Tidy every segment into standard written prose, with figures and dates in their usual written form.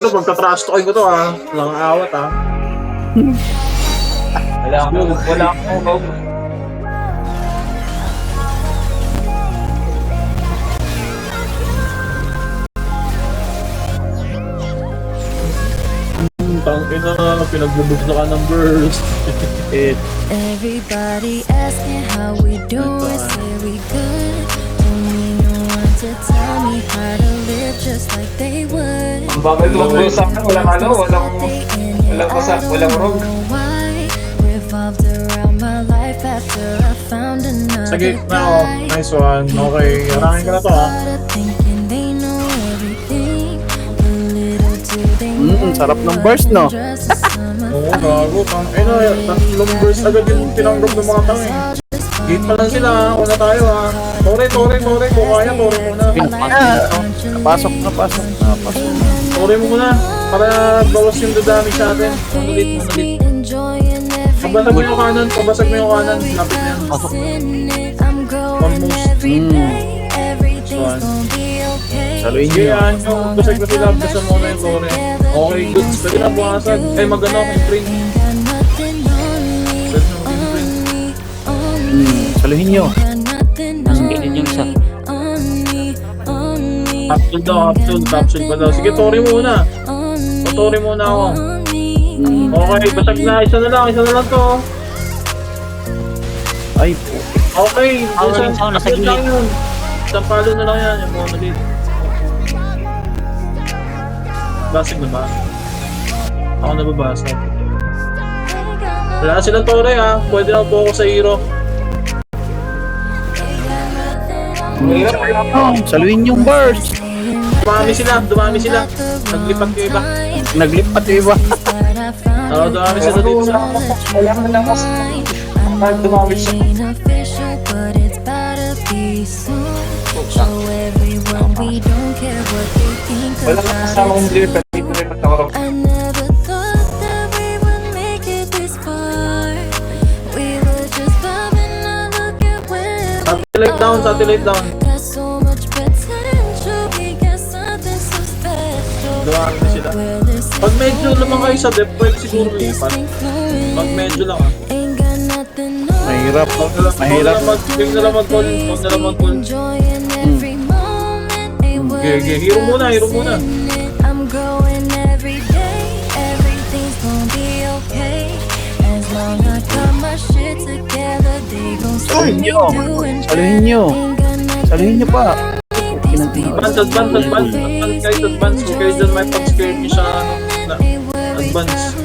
Ito, pagka-trash talking ko to Walang awat Wala akong Tangina, pinagbubuksa ka ng burst. Everybody asking how we doing, say we good. Don't need no one to tell me how to live just like they would. Ang bagal mo sa akin, walang wrong. Revolved around my life after I found another Sige, nice one. Okay, harangin ka na to thinking they know everything. Little do they Sarap ng burst, no? Oo, gago. Tatlong burst agad yung tinanggap ng mga tao Gate pa lang sila, una tayo Tore, kung kaya, tore muna. Napasok. Tore mo muna, para bawas yung dadamage sa atin. Manulit. Pabasag mo yung kanan, lapit na yan. Pasok. Almost. Saluhin Sige, nyo. yung basag na sila, basa muna yung tore. Okay, good. Pwede na buwasag. Ay, magano ako yung print. Pwede na yung print. Saluhin nyo. Ganyan yung isa. Capsule pa daw. Sige, tore muna. Tore muna ako. Okay, basag na. Isa na lang to. Ay, Okay, Nasa yun lang gilid. yun. Isang palo na lang yan, yung monolith. Basig na ba? Ako nababasag. Wala na silang tore Pwede na po ako sa hero. saluhin yung burst. Dumami sila. Naglipat yung iba. Naglipat yung iba. Oo, dumami sila dito sa... Wala ka na lang kasi. Dumami siya. Wala ka kasama kong blip. Hindi ko rin matawag. I never thought that we would make it this far. We were just vibing, now look at where Satellite down. got so much potential. We got something so special. Dumami sila. Where there's Pag medyo lamang kayo sa depth, pwede siguro lipat. Pag medyo lang ain't got nothing on. Mahirap. Huwag na lang mag-call. Enjoying every moment. Ain't Okay, hero muna. I'm growing every day. Everything's gonna be okay. As long as I got my shit together, they gon' see me doing Saluhin nyo. Saluhin nyo pa. Advance guys. Huwag kayo dyan may pag-scare niyo siya advance.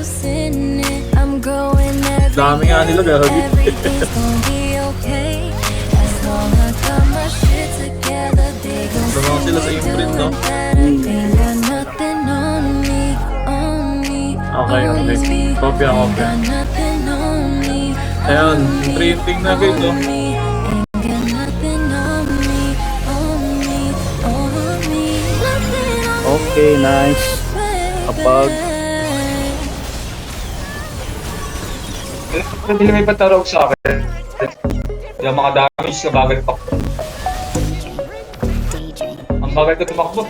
I'm growing every Dami nga nila, gagi. Everything's gonna be okay. As long as I got my shit together, they gon' Dalawa sila sa imprint, no? Ain't got nothing on me. Okay. Copy. Got nothing on me. Ayan, imprinting na guys, no? Ain't got nothing on me. Nothing on Okay, nice. Kapag Hindi may patarog sa akin. Yung mga damage ka bagal pa. Ang bagal ko tumakbo.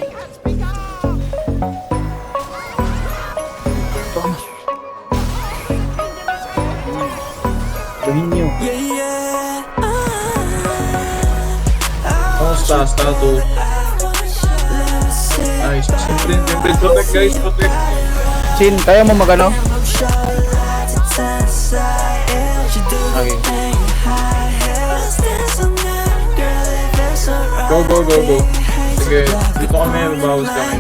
saluhin nyo. Star 2. Nice. Imprint. Protect guys, protect. Sin, kaya mo magano? Okay. Go. Sige, dito kami, bawas kami.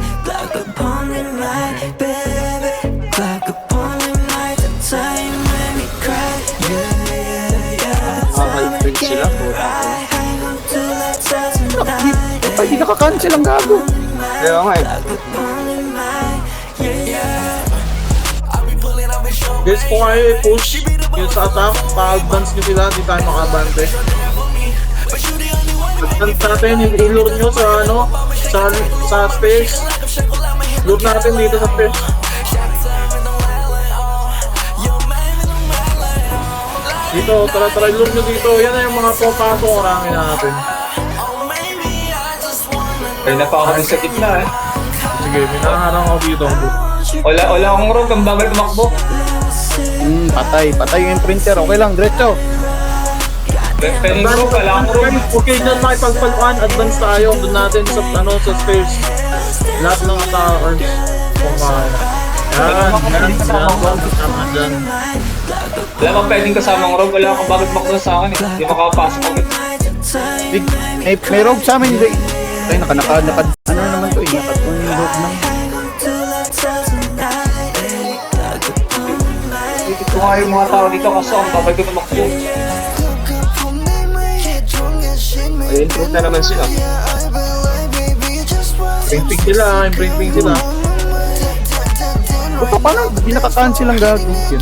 Print sila po. Ay, di nakakancel ang gago. Kaya nga Guys, kung kayo i-push yung sa attack, pa-advance nyo sila, di tayo makabante. Advance natin, i-lure nyo sa stairs. Lure natin dito sa stairs. Dito, tara, lure nyo dito. Yan na yung mga popato, karami natin. Kaya na pa ako sa gitna Sige, sige. Minaharang ako dito. Wala akong rope, ang bagal tumakbo. Patay yung printer. Okay lang, diretso. Pening rope, wala akong rope. Okay, dyan makipagpaluan. Advance tayo. Doon natin sa, sa stairs. Lahat ng attackers. Kung kaya. Yan. Tama dyan. Wala akong pwedeng kasamang rope, wala akong bagal tumakbo sa akin eh. Hindi makapasok agad. May rope sa amin. Ay, ano naman to eh. Nakatulong yung rope na. Ito nga yung mga tao dito kasi ang bagal ko tumakbo. Ay, improve na naman sila. Imprinting sila. Paano? Hindi nakakancel ang gago. Yun.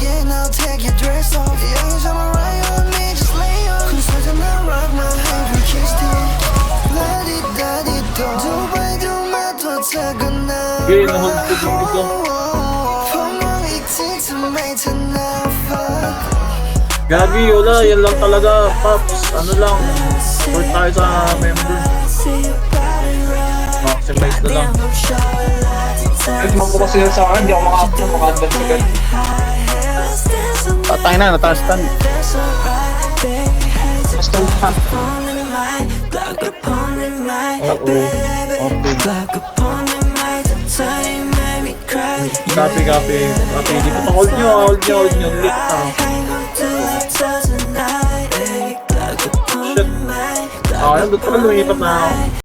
Okay, na-hold ko dito. Gagi, wala. Yan lang talaga, Pops. Ano lang. Support tayo sa member. Maximize na lang. Ay, tumakbo kasi sila sa akin, hindi ako maka-advance agad. Patay na, natastan. Basta lang. Okay. Copy. Dito pa, hold nyo. Lit na. Shit. Ayun, doon pa lumipat na ako.